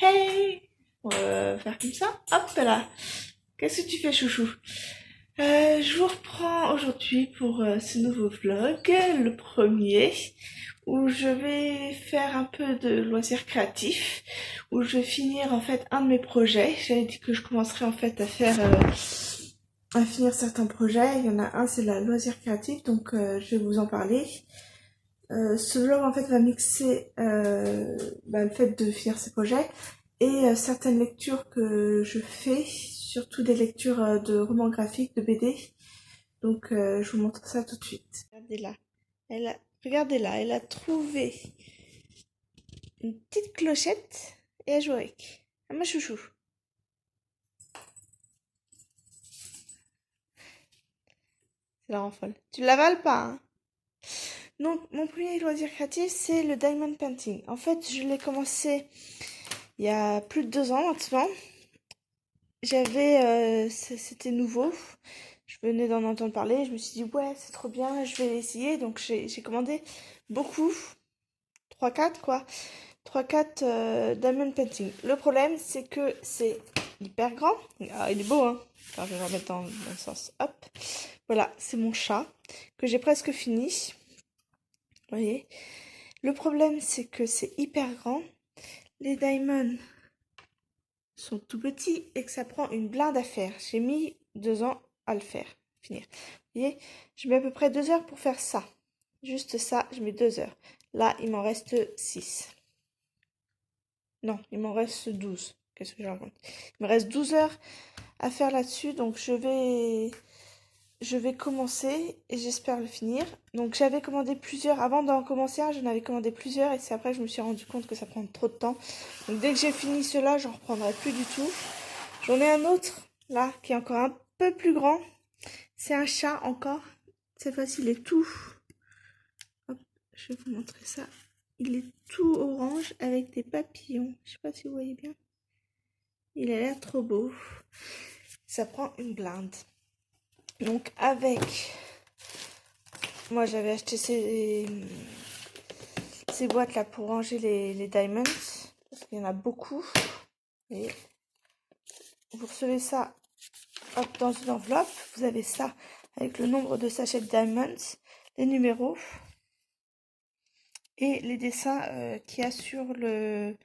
Hey! On va faire comme ça. Hop là. Qu'est-ce que tu fais, chouchou? Je vous reprends aujourd'hui pour ce nouveau vlog, le premier, où je vais faire un peu de loisirs créatifs, où je vais finir en fait un de mes projets. J'avais dit que je commencerais en fait à finir certains projets. Il y en a un, c'est la loisir créatif, donc je vais vous en parler. Ce vlog en fait va mixer le fait de finir ces projets et certaines lectures que je fais, surtout des lectures de romans graphiques, de BD. Donc je vous montre ça tout de suite. Regardez là, elle a trouvé une petite clochette et elle joue avec. Ah, ma chouchou. C'est la rend folle. Tu l'avales pas, hein? Donc mon premier loisir créatif, c'est le diamond painting. En fait, je l'ai commencé il y a plus de 2 ans maintenant. C'était nouveau. Je venais d'en entendre parler. Je me suis dit, ouais, c'est trop bien, je vais essayer. Donc, j'ai commandé beaucoup. 3-4 quoi. 3-4 diamond painting. Le problème, c'est que c'est hyper grand. Ah, il est beau, hein. Alors, je vais le remettre dans le sens. Hop. Voilà, c'est mon chat que j'ai presque fini. Vous voyez. Le problème, c'est que c'est hyper grand. Les diamonds sont tout petits et que ça prend une blinde à faire. J'ai mis 2 ans à le faire, finir. Vous voyez, je mets à peu près 2 heures pour faire ça. Juste ça, je mets 2 heures. Là, il m'en reste 6. Non, il m'en reste 12. Qu'est-ce que je raconte? Il me reste 12 heures à faire là-dessus, donc je vais commencer et j'espère le finir. Donc j'avais commandé plusieurs, avant d'en commencer un, j'en avais commandé plusieurs et c'est après que je me suis rendu compte que ça prend trop de temps. Donc dès que j'ai fini cela, j'en reprendrai plus du tout. J'en ai un autre là qui est encore un peu plus grand. C'est un chat encore. Cette fois-ci, il est tout. Hop, je vais vous montrer ça. Il est tout orange avec des papillons. Je sais pas si vous voyez bien. Il a l'air trop beau. Ça prend une blinde. Donc avec, moi j'avais acheté ces boîtes là pour ranger les diamonds parce qu'il y en a beaucoup. Et vous recevez ça hop, dans une enveloppe. Vous avez ça avec le nombre de sachets de diamonds, les numéros et les dessins qu'il y a sur le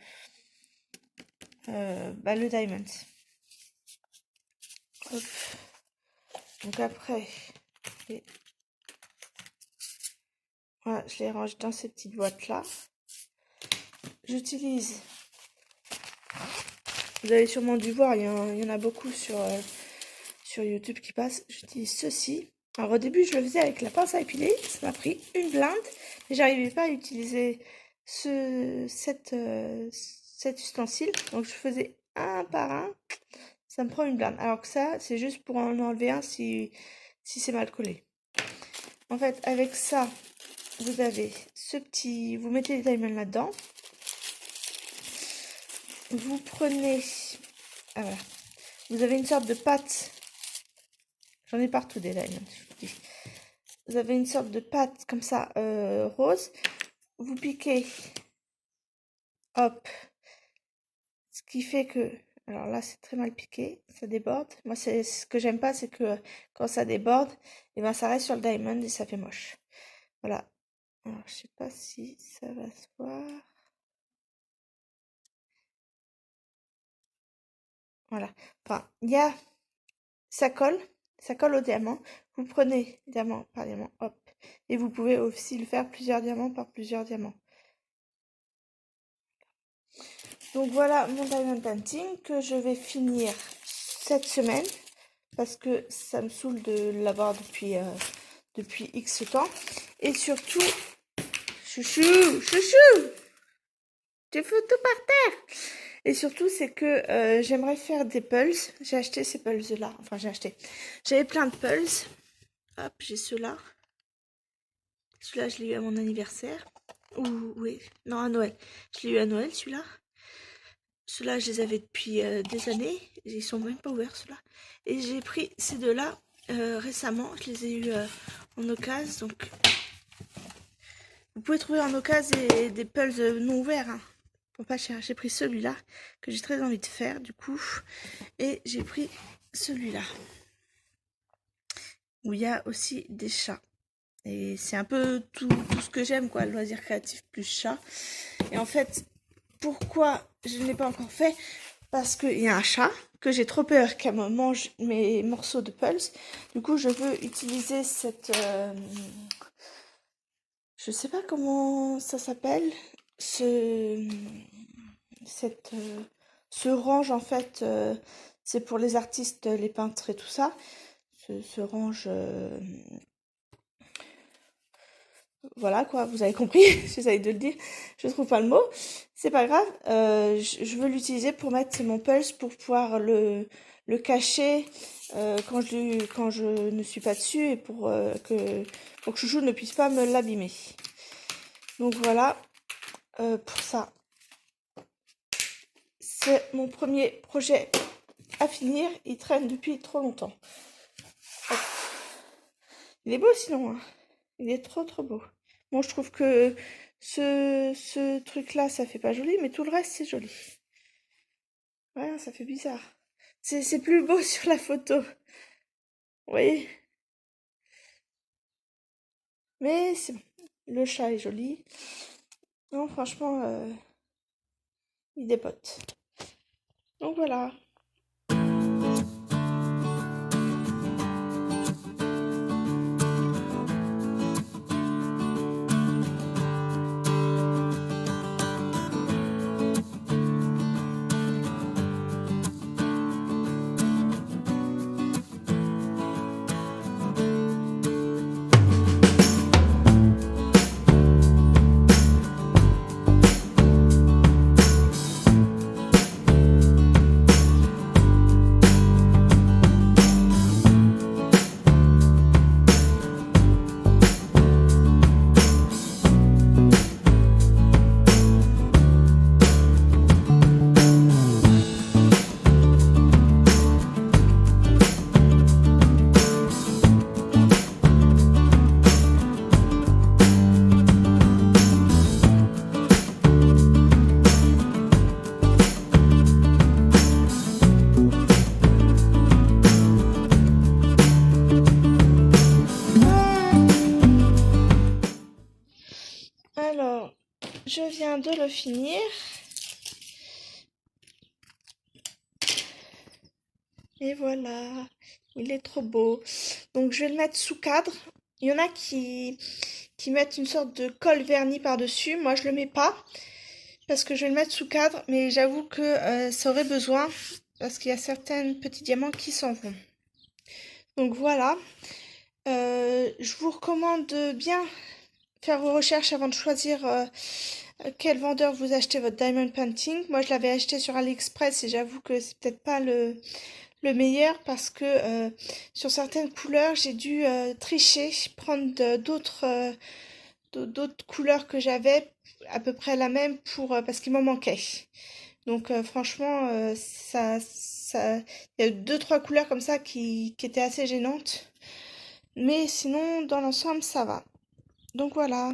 diamond. Hop. Donc après, voilà, je les range dans ces petites boîtes là. J'utilise, vous avez sûrement dû voir, il y en a beaucoup sur YouTube qui passent. J'utilise ceci. Alors au début, je le faisais avec la pince à épiler. Ça m'a pris une blinde. Mais j'arrivais pas à utiliser cet ustensile. Donc je faisais un par un. Ça me prend une blinde. Alors que ça, c'est juste pour en enlever un si c'est mal collé. En fait, avec ça, vous avez ce petit... Vous mettez les diamonds là-dedans. Vous prenez... Ah voilà. Vous avez une sorte de pâte. J'en ai partout des diamonds, je vous dis. Vous avez une sorte de pâte comme ça, rose. Vous piquez. Hop. Ce qui fait que... Alors là, c'est très mal piqué. Ça déborde. Moi, c'est ce que j'aime pas, c'est que quand ça déborde, et ben, ça reste sur le diamond et ça fait moche. Voilà. Alors, je sais pas si ça va se voir. Voilà. Enfin, il y a... Ça colle au diamant. Vous prenez diamant par diamant, hop. Et vous pouvez aussi le faire plusieurs diamants par plusieurs diamants. Donc voilà mon diamond painting que je vais finir cette semaine. Parce que ça me saoule de l'avoir depuis X temps. Et surtout, chouchou, tu fous tout par terre. Et surtout, c'est que j'aimerais faire des pulls. J'ai acheté ces pulls-là. Enfin, j'avais plein de pulls. Hop, j'ai ceux-là. Celui-là, je l'ai eu à mon anniversaire. Ouh, oui. Non, à Noël. Je l'ai eu à Noël, celui-là. Ceux-là, je les avais depuis des années. Ils sont même pas ouverts, ceux-là. Et j'ai pris ces deux-là récemment. Je les ai eus en occasion. Donc, vous pouvez trouver en occasion des pulls non ouverts. Hein. pour pas cher. J'ai pris celui-là que j'ai très envie de faire du coup. Et j'ai pris celui-là où il y a aussi des chats. Et c'est un peu tout ce que j'aime, quoi, loisir créatif plus chat. Et en fait, pourquoi je ne l'ai pas encore fait? Parce qu'il y a un chat, que j'ai trop peur qu'elle me mange mes morceaux de pulse. Du coup, je veux utiliser cette... je sais pas comment ça s'appelle. Ce range, en fait, c'est pour les artistes, les peintres et tout ça. Ce range... voilà quoi, vous avez compris, j'essaye de le dire, je trouve pas le mot, c'est pas grave, je veux l'utiliser pour mettre mon pulse, pour pouvoir le cacher quand je ne suis pas dessus et pour que Chouchou ne puisse pas me l'abîmer. Donc voilà, pour ça, c'est mon premier projet à finir, il traîne depuis trop longtemps. Hop. Il est beau sinon, hein. Il est trop beau. Bon, je trouve que ce truc-là, ça fait pas joli, mais tout le reste, c'est joli. Ouais, ça fait bizarre. C'est plus beau sur la photo. Vous voyez? Mais c'est bon. Le chat est joli. Non, franchement, il dépote. Donc voilà. Alors, je viens de le finir. Et voilà, il est trop beau. Donc je vais le mettre sous cadre. Il y en a qui mettent une sorte de colle vernis par-dessus. Moi je le mets pas parce que je vais le mettre sous cadre. Mais j'avoue que ça aurait besoin parce qu'il y a certains petits diamants qui s'en vont. Donc voilà. Je vous recommande de bien faire vos recherches avant de choisir quel vendeur vous achetez votre diamond painting. Moi je l'avais acheté sur AliExpress et j'avoue que c'est peut-être pas le meilleur parce que sur certaines couleurs j'ai dû tricher, prendre d'autres couleurs que j'avais à peu près la même pour parce qu'il m'en manquait. Donc franchement il y a 2-3 couleurs comme ça qui étaient assez gênantes. Mais sinon dans l'ensemble ça va. Donc voilà.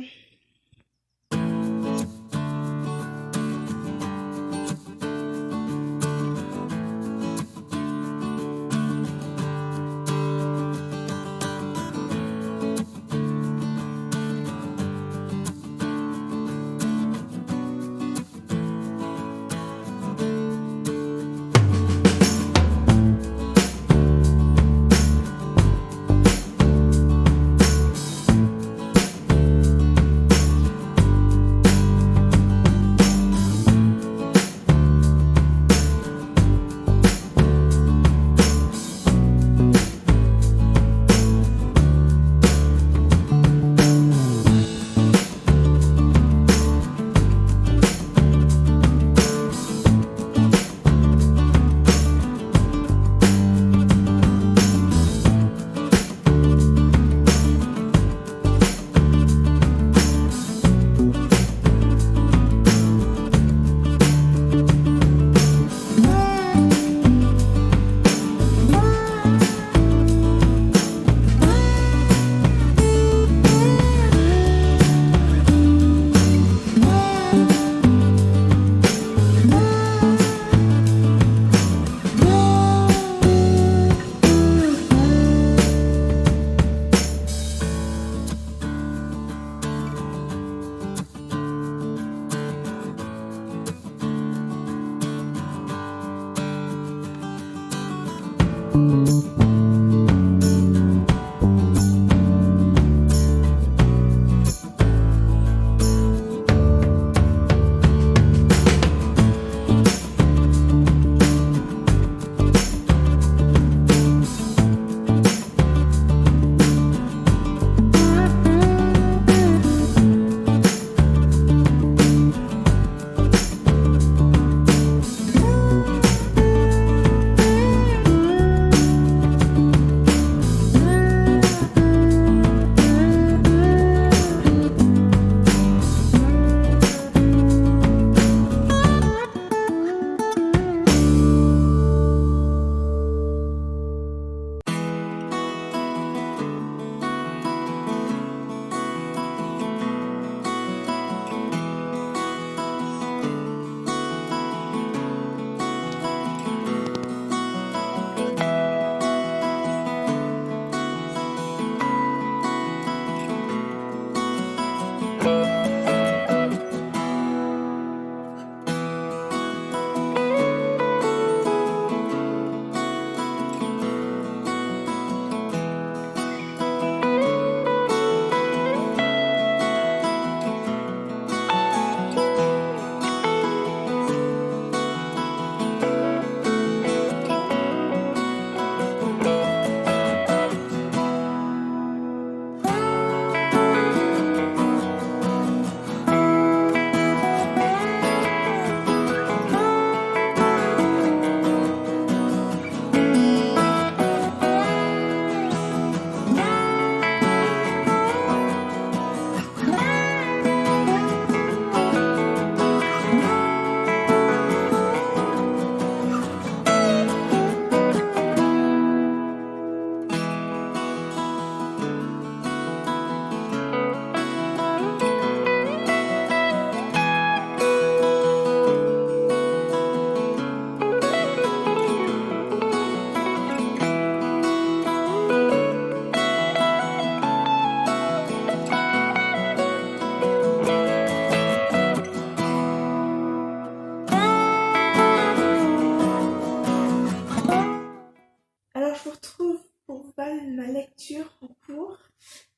Alors je vous retrouve pour ma lecture en cours.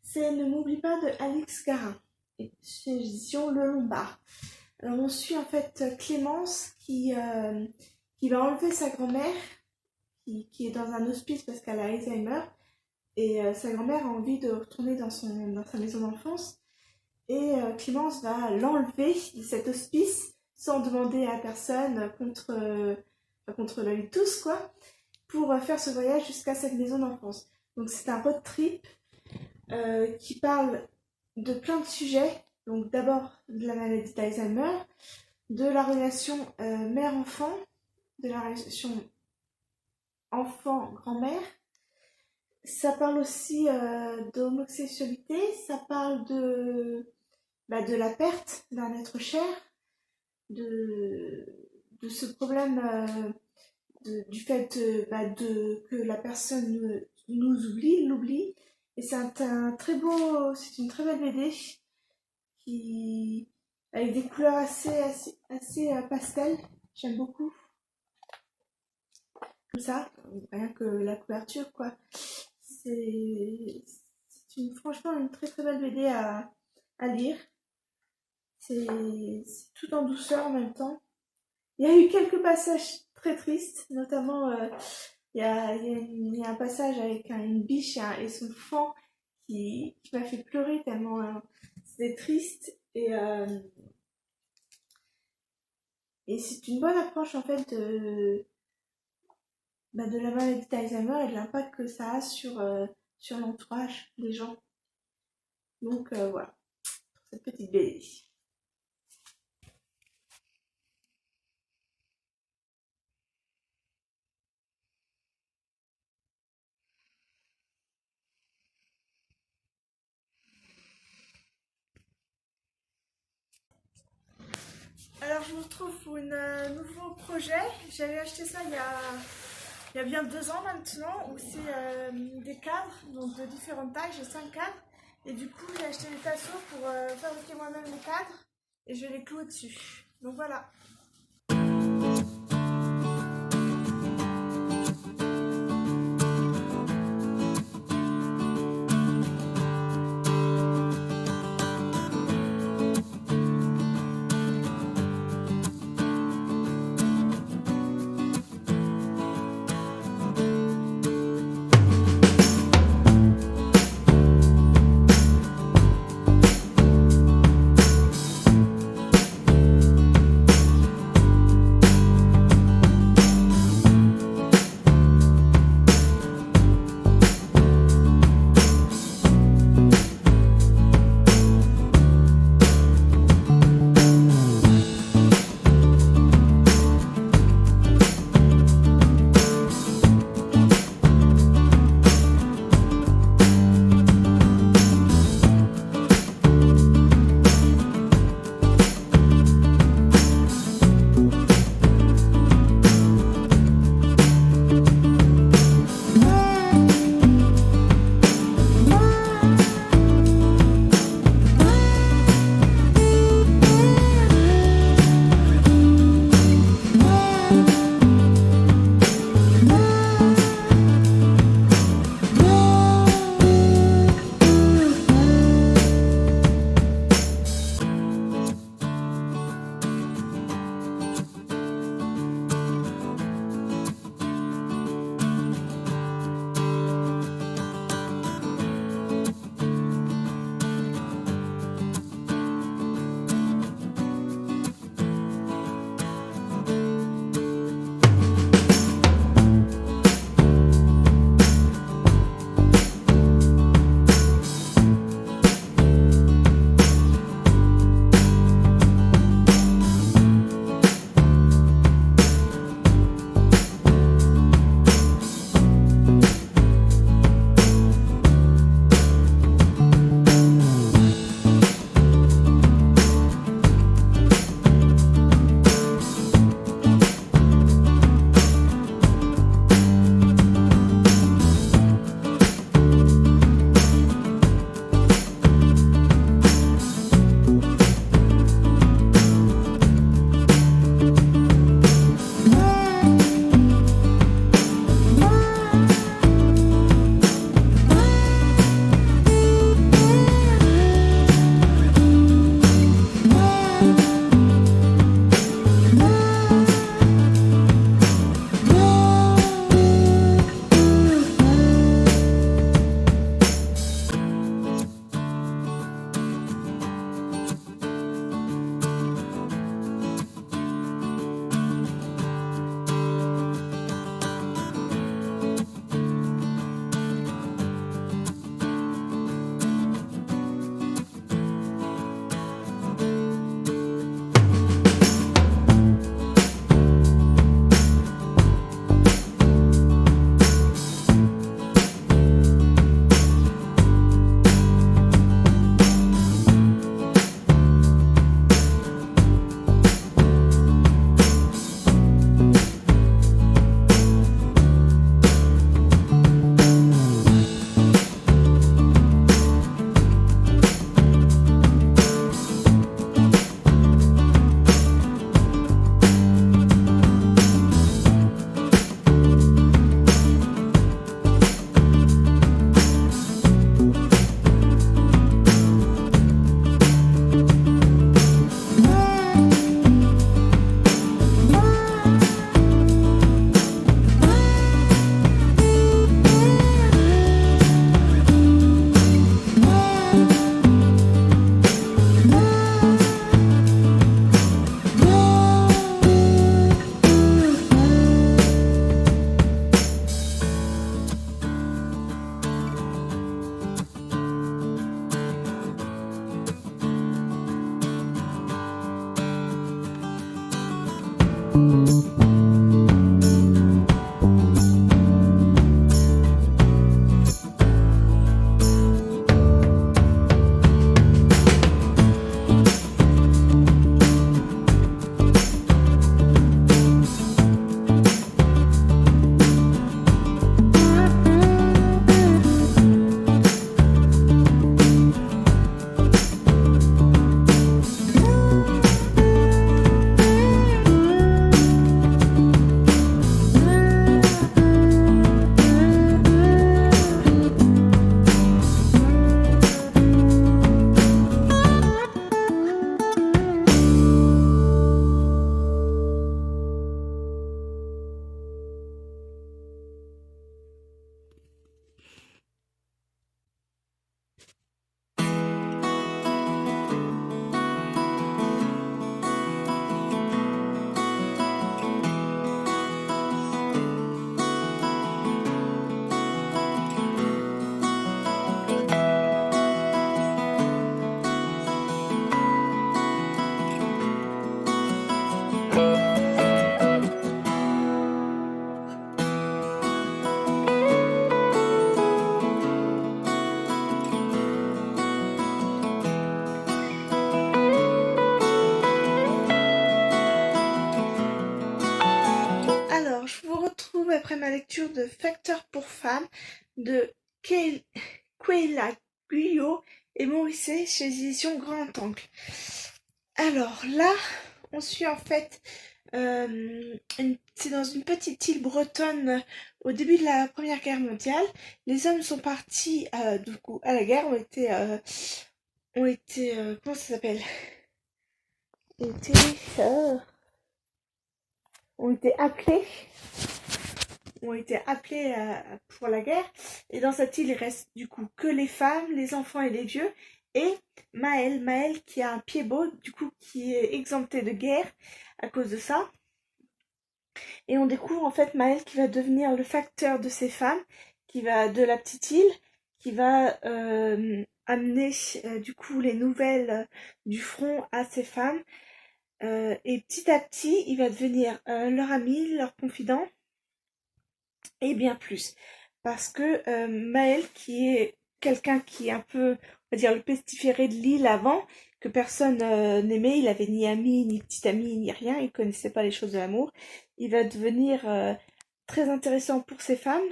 C'est Ne m'oublie pas de Alix Garin, et chez édition Le Lombard. Alors on suit en fait Clémence qui va enlever sa grand-mère, qui est dans un hospice parce qu'elle a Alzheimer, et sa grand-mère a envie de retourner dans sa maison d'enfance. Et Clémence va l'enlever de cet hospice sans demander à personne, contre l'avis de tous, quoi, pour faire ce voyage jusqu'à cette maison d'enfance. Donc c'est un road trip qui parle de plein de sujets. Donc d'abord de la maladie d'Alzheimer, de la relation mère-enfant, de la relation enfant-grand-mère. Ça parle aussi d'homosexualité, ça parle de la perte d'un être cher, de ce problème du fait que la personne l'oublie. Et c'est c'est une très belle BD avec des couleurs assez pastel. J'aime beaucoup. Comme ça, rien que la couverture, quoi. C'est franchement une très très belle BD à lire. C'est tout en douceur en même temps. Il y a eu quelques passages très tristes, notamment il y a un passage avec une biche et son fan qui m'a fait pleurer tellement c'était triste. Et c'est une bonne approche en fait de la maladie d'Alzheimer et de l'impact que ça a sur l'entourage des gens. Donc voilà, pour cette petite BD. Alors je me retrouve pour un nouveau projet. J'avais acheté ça il y a bien 2 ans maintenant, où c'est des cadres, donc de différentes tailles, j'ai 5 cadres. Et du coup j'ai acheté des tasseaux pour fabriquer moi-même les cadres et je vais les clouer dessus. Donc voilà. après ma lecture de Facteurs pour femmes de Quayla Guyot et Morisset chez Éditions Grand Angle. Alors là, on suit en fait, c'est dans une petite île bretonne au début de la Première Guerre mondiale. Les hommes sont partis du coup à la guerre, comment ça s'appelle? Ont été appelés pour la guerre. Et dans cette île, il reste du coup que les femmes, les enfants et les vieux. Et Maël qui a un pied beau, du coup qui est exempté de guerre à cause de ça. Et on découvre en fait Maël qui va devenir le facteur de ces femmes, de la petite île, qui va amener du coup les nouvelles du front à ces femmes. Et petit à petit, il va devenir leur ami, leur confident, et bien plus. Parce que Maël, qui est quelqu'un qui est un peu, on va dire, le pestiféré de l'île avant, que personne n'aimait, il avait ni ami, ni petite amie, ni rien, il connaissait pas les choses de l'amour, il va devenir très intéressant pour ces femmes,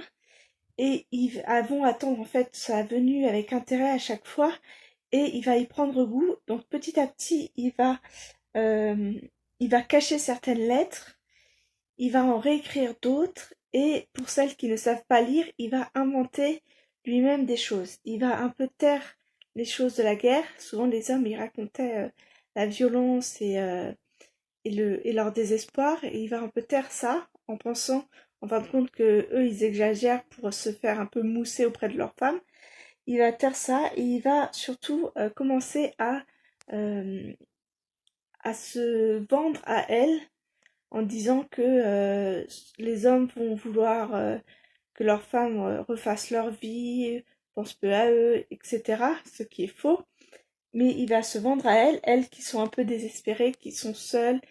et ils vont attendre en fait sa venue avec intérêt à chaque fois, et il va y prendre goût, donc petit à petit, il va cacher certaines lettres, il va en réécrire d'autres, et pour celles qui ne savent pas lire, il va inventer lui-même des choses. Il va un peu taire les choses de la guerre. Souvent les hommes, ils racontaient la violence et leur désespoir, et il va un peu taire ça en pensant, en fin de compte, que eux ils exagèrent pour se faire un peu mousser auprès de leurs femmes. Il va taire ça, et il va surtout commencer à se vendre à elle en disant que les hommes vont vouloir que leurs femmes refassent leur vie, pensent peu à eux, etc. Ce qui est faux. Mais il va se vendre à elles qui sont un peu désespérées, qui sont seules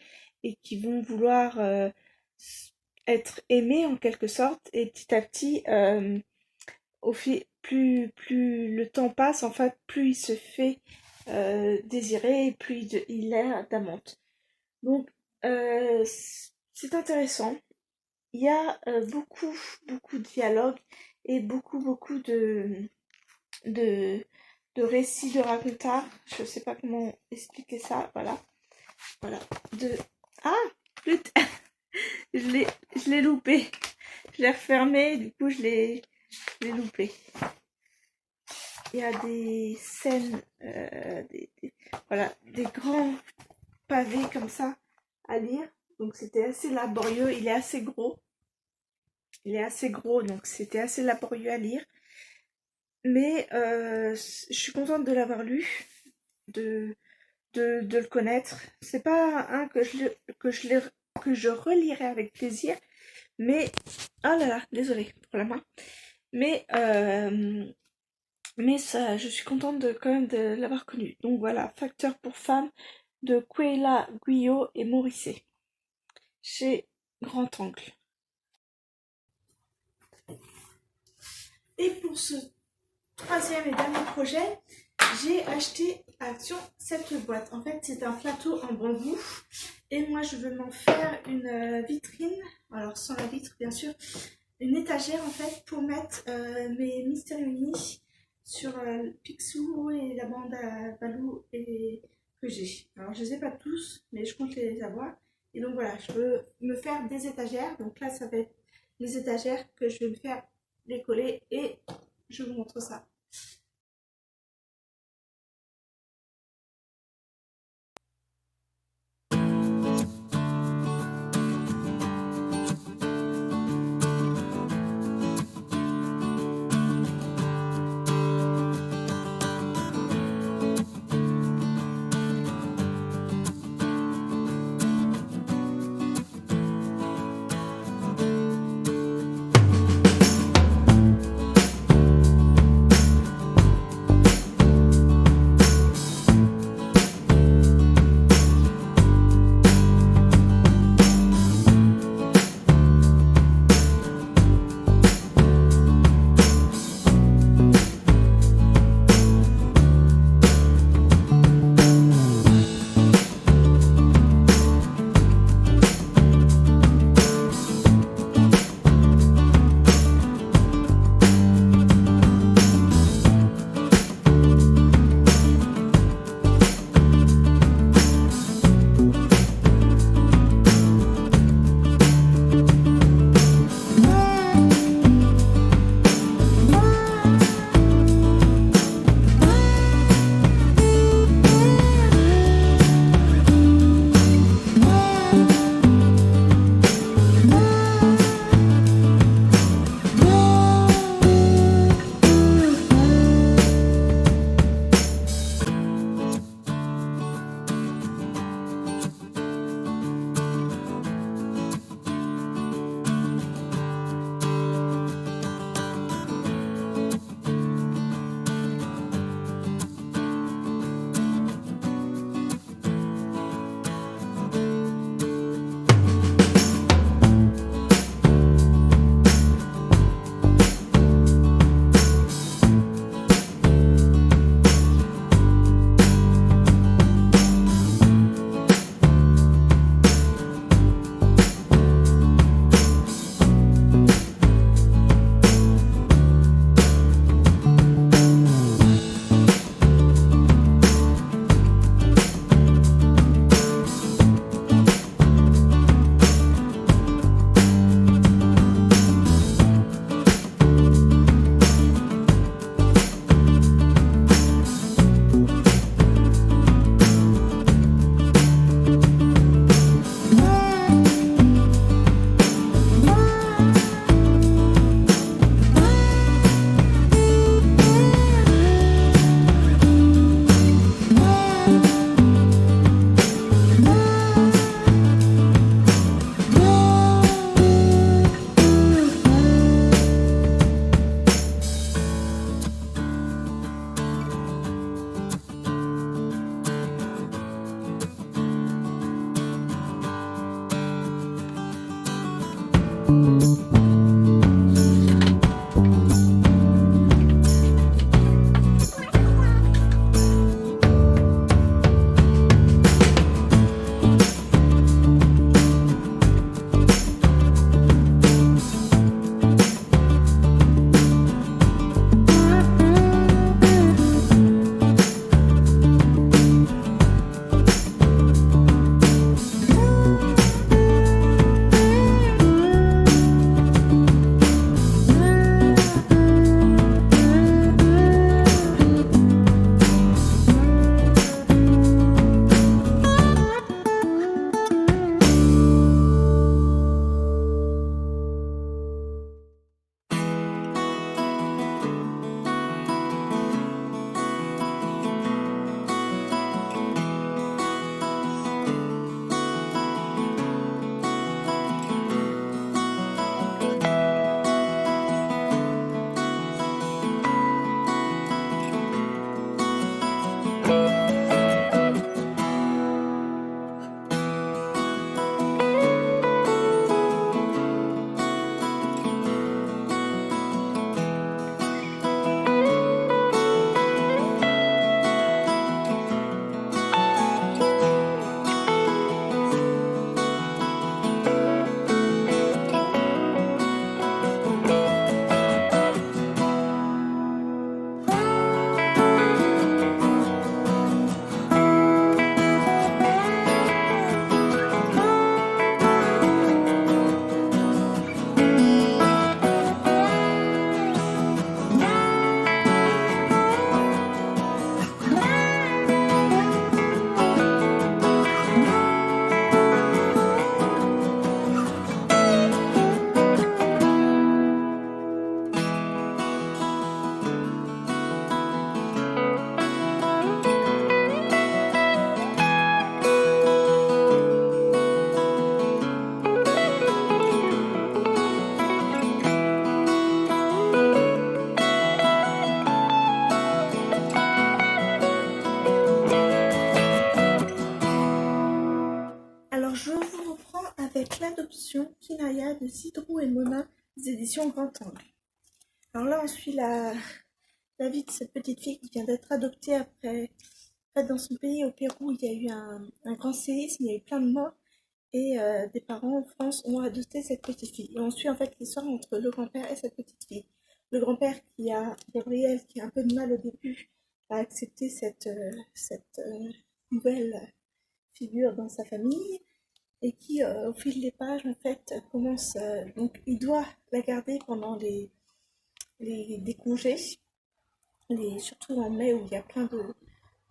et qui vont vouloir être aimées en quelque sorte. Et petit à petit, plus le temps passe, en fait, plus il se fait désirer et plus il est d'amante. Donc, c'est intéressant. Il y a beaucoup de dialogues et beaucoup de récits, de racontars. Je sais pas comment expliquer ça. Voilà. Ah, je l'ai loupé. Je l'ai refermé. Du coup, je l'ai loupé. Il y a des scènes, des grands pavés comme ça à lire. Donc c'était assez laborieux, il est assez gros, donc c'était assez laborieux à lire, mais je suis contente de l'avoir lu, de le connaître. C'est pas un que je relirai avec plaisir, mais oh là là, désolée pour la main, mais ça, je suis contente quand même de l'avoir connu. Donc voilà, Facteurs pour femmes de Quayla Guyot et Morisset chez Grand Angle. Et pour ce troisième et dernier projet, j'ai acheté à Action cette boîte. En fait, c'est un plateau en bambou et moi je veux m'en faire une vitrine, alors sans la vitre bien sûr, une étagère en fait pour mettre mes Mystérieux Unis sur Picsou et la bande à Balou et que j'ai. Alors je les ai pas tous, mais je compte les avoir. Et donc voilà, je veux me faire des étagères. Donc là, ça va être les étagères que je vais me faire décoller et je vous montre ça. Alors, je vous reprends avec l'adoption Kinaya de Zidrou et Mona des éditions Grand Angle. Alors là, on suit la vie de cette petite fille qui vient d'être adoptée après. En fait, dans son pays, au Pérou, il y a eu un grand séisme, il y a eu plein de morts et des parents en France ont adopté cette petite fille. Et on suit en fait l'histoire entre le grand-père et cette petite fille. Le grand-père Gabriel, qui a un peu de mal au début à accepter cette nouvelle figure dans sa famille et qui, au fil des pages, en fait, commence. Donc, il doit la garder pendant des congés, surtout en mai où il y a plein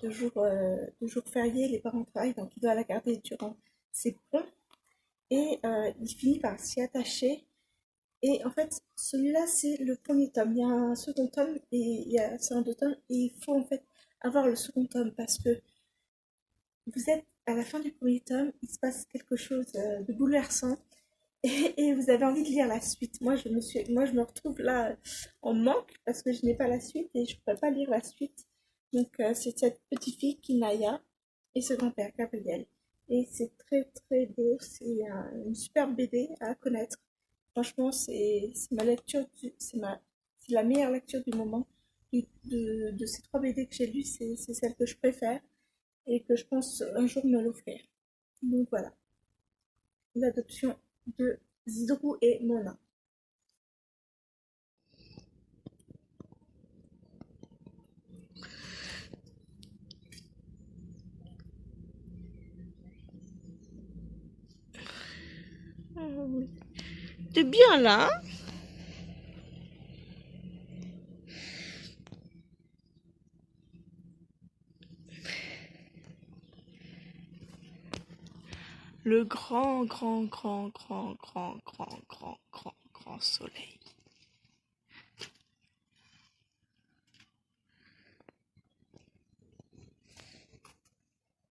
de jours fériés, les parents travaillent, donc il doit la garder durant ces ponts. Et il finit par s'y attacher. Et en fait, celui-là, c'est le premier tome. Il y a un second tome, c'est un deux tomes, et il faut en fait avoir le second tome parce que vous êtes à la fin du premier tome, il se passe quelque chose de bouleversant et vous avez envie de lire la suite. Moi, je me retrouve là en manque parce que je n'ai pas la suite et je ne pourrais pas lire la suite. Donc, c'est cette petite fille, Kinaya, et ce grand-père, Gabriel. Et c'est très, très beau. C'est une superbe BD à connaître. Franchement, c'est ma lecture, c'est la meilleure lecture du moment. De ces trois BD que j'ai lues, c'est celle que je préfère et que je pense un jour me l'offrir. Donc voilà, l'adoption de Zidrou et Mona. T'es bien là, hein? Le grand, grand, grand, grand, grand, grand, grand, grand, grand soleil.